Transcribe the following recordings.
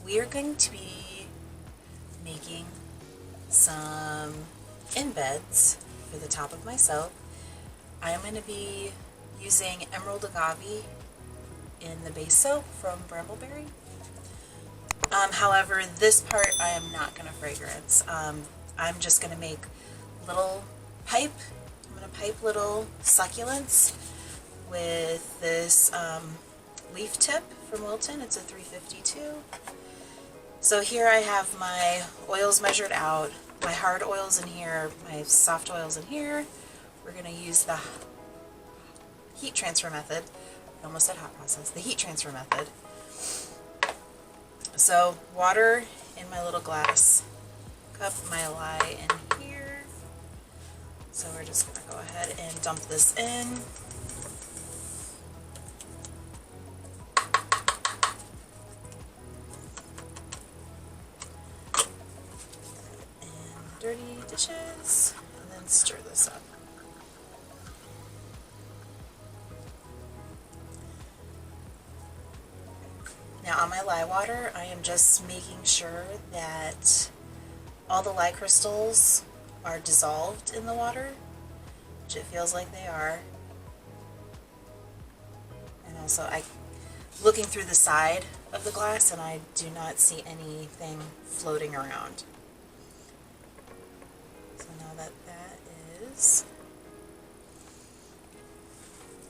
we are going to be making some embeds for the top of my soap. I am going to be using Emerald Agave in the base soap from Brambleberry. However, this part I am not going to fragrance. I'm just going to make little pipe. I'm going to pipe little succulents with this leaf tip from Wilton. It's a 352. So here I have my oils measured out, my hard oils in here, my soft oils in here. We're going to use the heat transfer method. I almost said hot process. The heat transfer method. So water in my little glass cup, my lye in here. So we're just going to go ahead and dump this in. And dirty dishes, and then stir this up. Now on my lye water, I am just making sure that all the lye crystals are dissolved in the water, which it feels like they are. And also I'm looking through the side of the glass and I do not see anything floating around. So now that that is,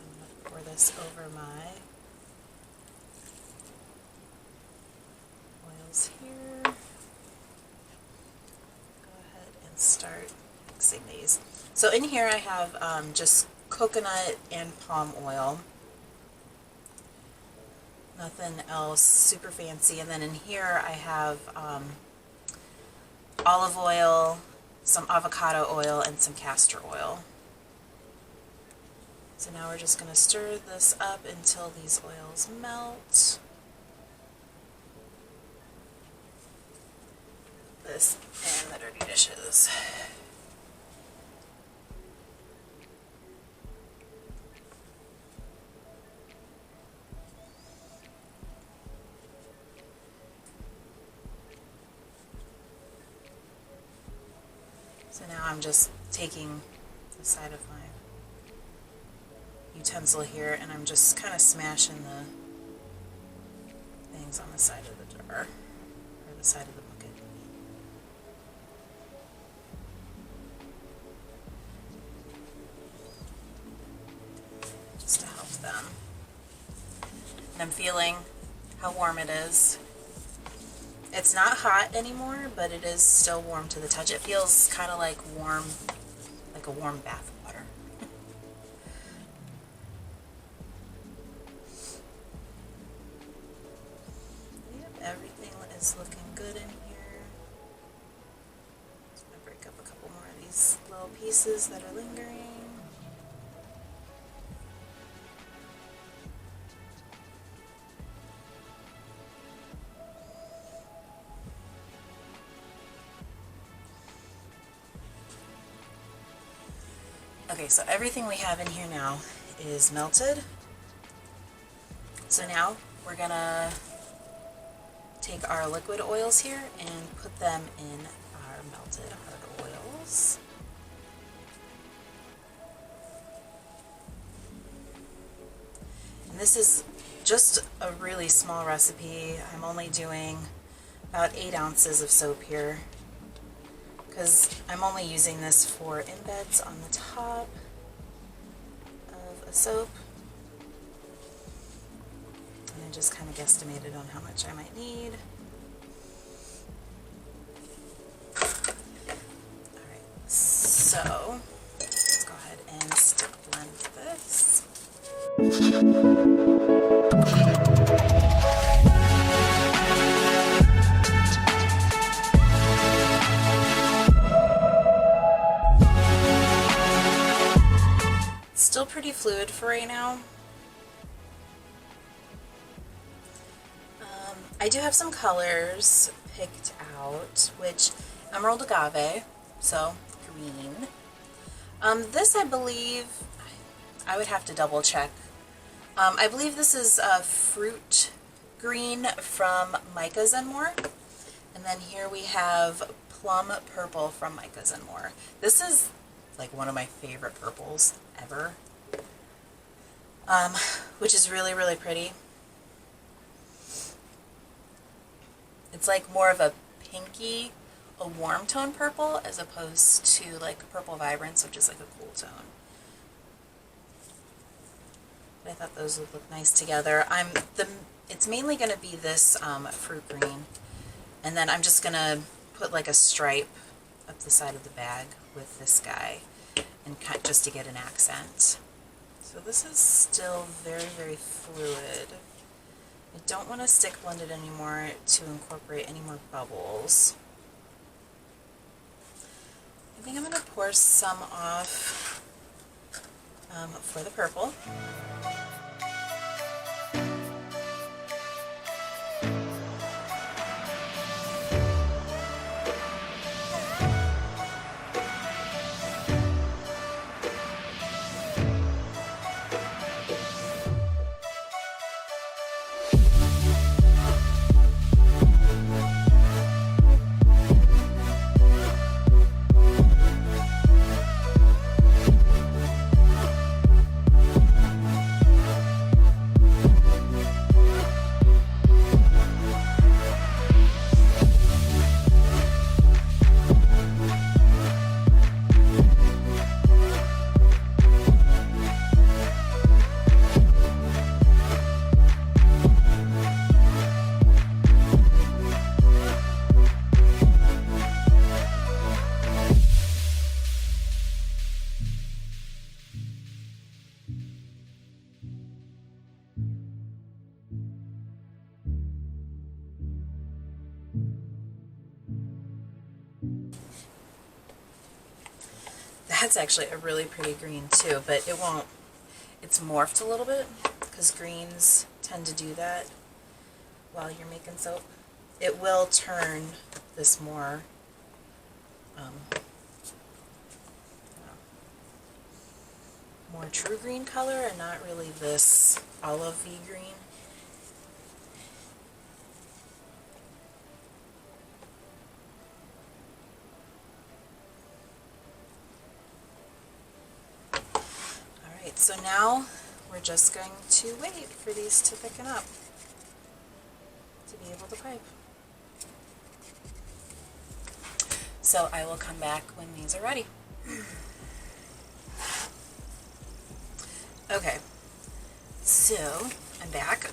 I'm going to pour this over my here. Go ahead and start mixing these. So in here I have just coconut and palm oil. Nothing else super fancy. And then in here I have olive oil, some avocado oil, and some castor oil. So now we're just going to stir this up until these oils melt. This and the dirty dishes. So now I'm just taking the side of my utensil here and I'm just kind of smashing the things on the side of the jar, or the side of the bucket. To help them. And I'm feeling how warm it is. It's not hot anymore, but it is still warm to the touch. It feels kind of like warm, like a warm bath water. Yep, everything is looking good in here. Just gonna break up a couple more of these little pieces that are lingering. Okay, so everything we have in here now is melted. So now we're gonna take our liquid oils here and put them in our melted hard oils. And this is just a really small recipe. I'm only doing about 8 ounces of soap here, because I'm only using this for embeds on the top of a soap. And I just kind of guesstimated on how much I might need. Alright, so let's go ahead and stick blend this. Still pretty fluid for right now. I do have some colors picked out, which Emerald Agave, so green. This I believe, I would have to double check. I believe this is fruit green from Micah's and More. And then here we have plum purple from Micah's and More. This is like one of my favorite purples ever, which is really, really pretty. It's like more of a pinky, a warm tone purple, as opposed to like Purple Vibrance, which is like a cool tone. But I thought those would look nice together. It's mainly going to be this fruit green, and then I'm just going to put like a stripe up the side of the bag with this guy, and cut just to get an accent. So this is still very, very fluid. I don't want to stick blend it anymore to incorporate any more bubbles. I think I'm going to pour some off for the purple. That's actually a really pretty green too, but it won't, it's morphed a little bit because greens tend to do that while you're making soap. It will turn this more more true green color and not really this olive-y green. So now we're just going to wait for these to thicken up to be able to pipe. So I will come back when these are ready. Okay, so I'm back.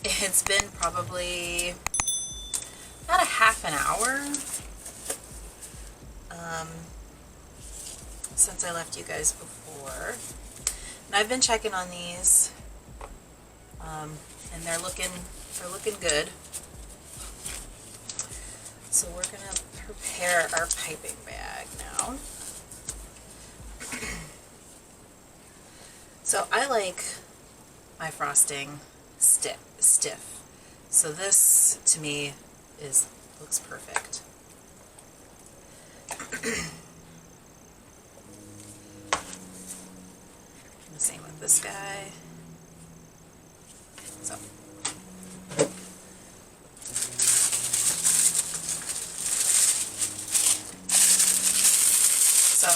It's been probably about a half an hour since I left you guys before, and I've been checking on these, and they're looking good. So we're gonna prepare our piping bag now. So I like my frosting stiff. So this to me looks perfect. Same with this guy. So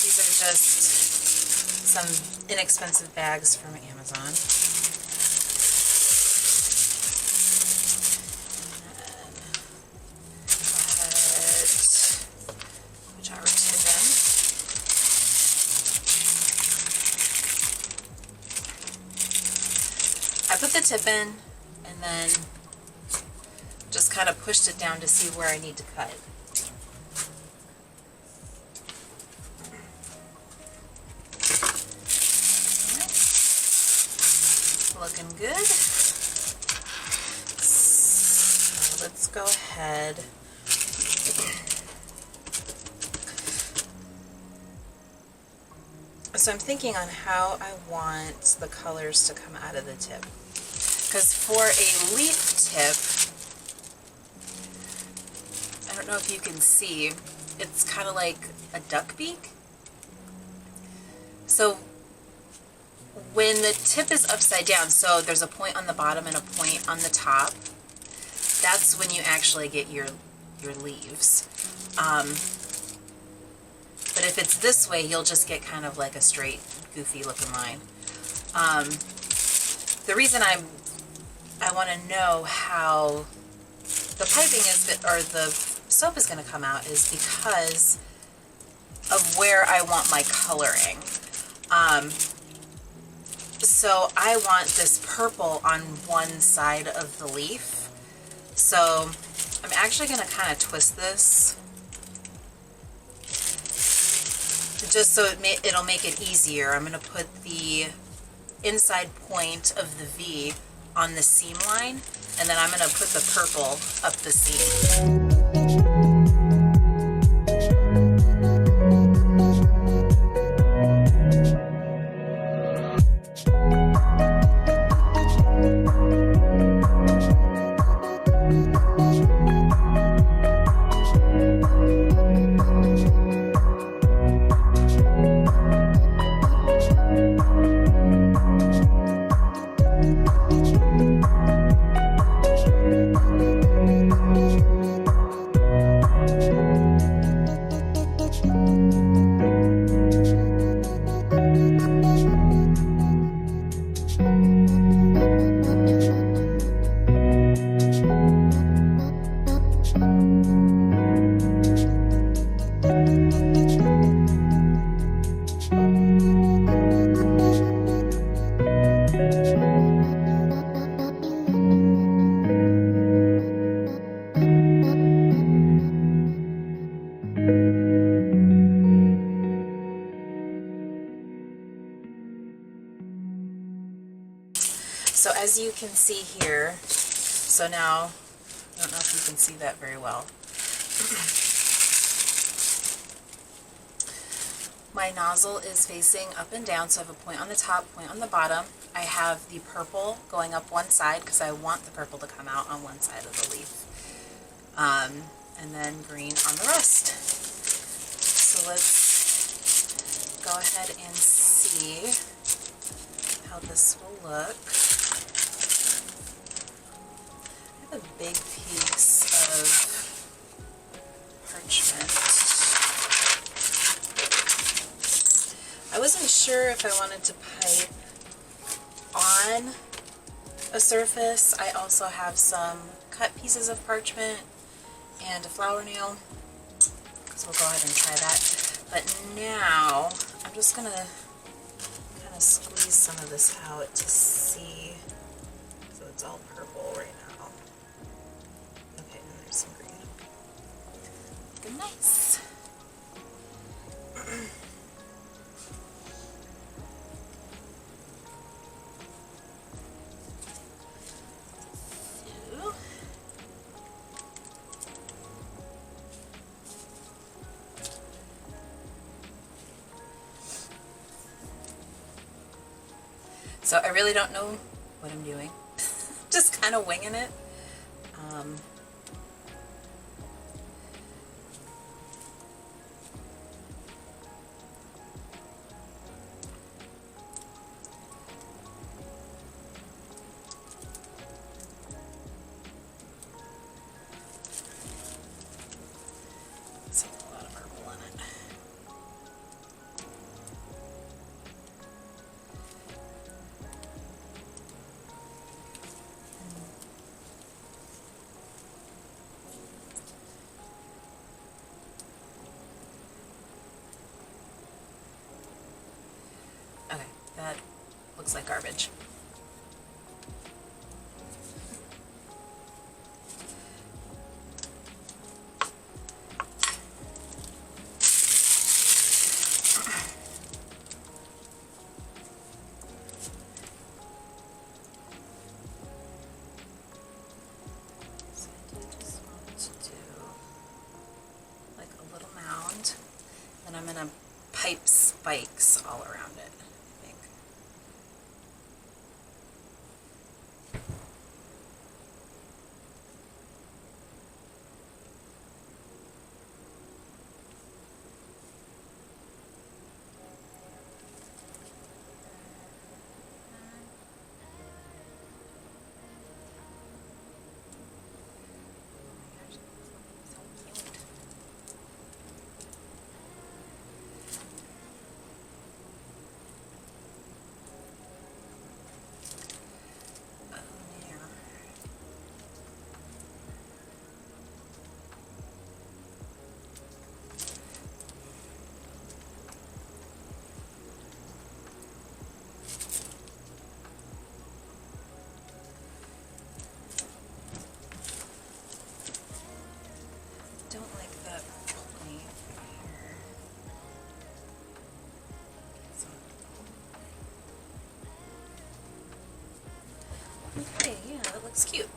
these are just some inexpensive bags from Amazon. I put the tip in and then just kind of pushed it down to see where I need to cut. Looking good. So let's go ahead. So I'm thinking on how I want the colors to come out of the tip. Because for a leaf tip, I don't know if you can see, it's kind of like a duck beak. So when the tip is upside down, so there's a point on the bottom and a point on the top, that's when you actually get your leaves. But if it's this way, you'll just get kind of like a straight, goofy looking line. The reason I want to know how the piping is, or the soap is going to come out, is because of where I want my coloring. So I want this purple on one side of the leaf. So I'm actually going to kind of twist this, just so it'll make it easier. I'm going to put the inside point of the V on the seam line, and then I'm going to put the purple up the seam. So as you can see here, so now, I don't know if you can see that very well. My nozzle is facing up and down, so I have a point on the top, point on the bottom. I have the purple going up one side because I want the purple to come out on one side of the leaf. And then green on the rest. So let's go ahead and see how this will look. I have a big piece of parchment. I wasn't sure if I wanted to pipe on a surface. I also have some cut pieces of parchment and a flower nail, so we'll go ahead and try that. But now I'm just going to kind of squeeze some of this out to see. So it's all purple right now. Okay, and there's some green. Looking nice. So I really don't know what I'm doing. Just kind of winging it. See a lot of purple in it. Okay, that looks like garbage. So I do just want to do like a little mound, and I'm going to pipe spikes all around it, I think. Okay, yeah, that looks cute.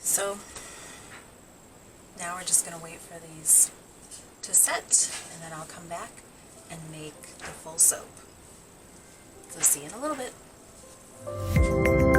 So now we're just going to wait for these to set, and then I'll come back and make the full soap. So see you in a little bit.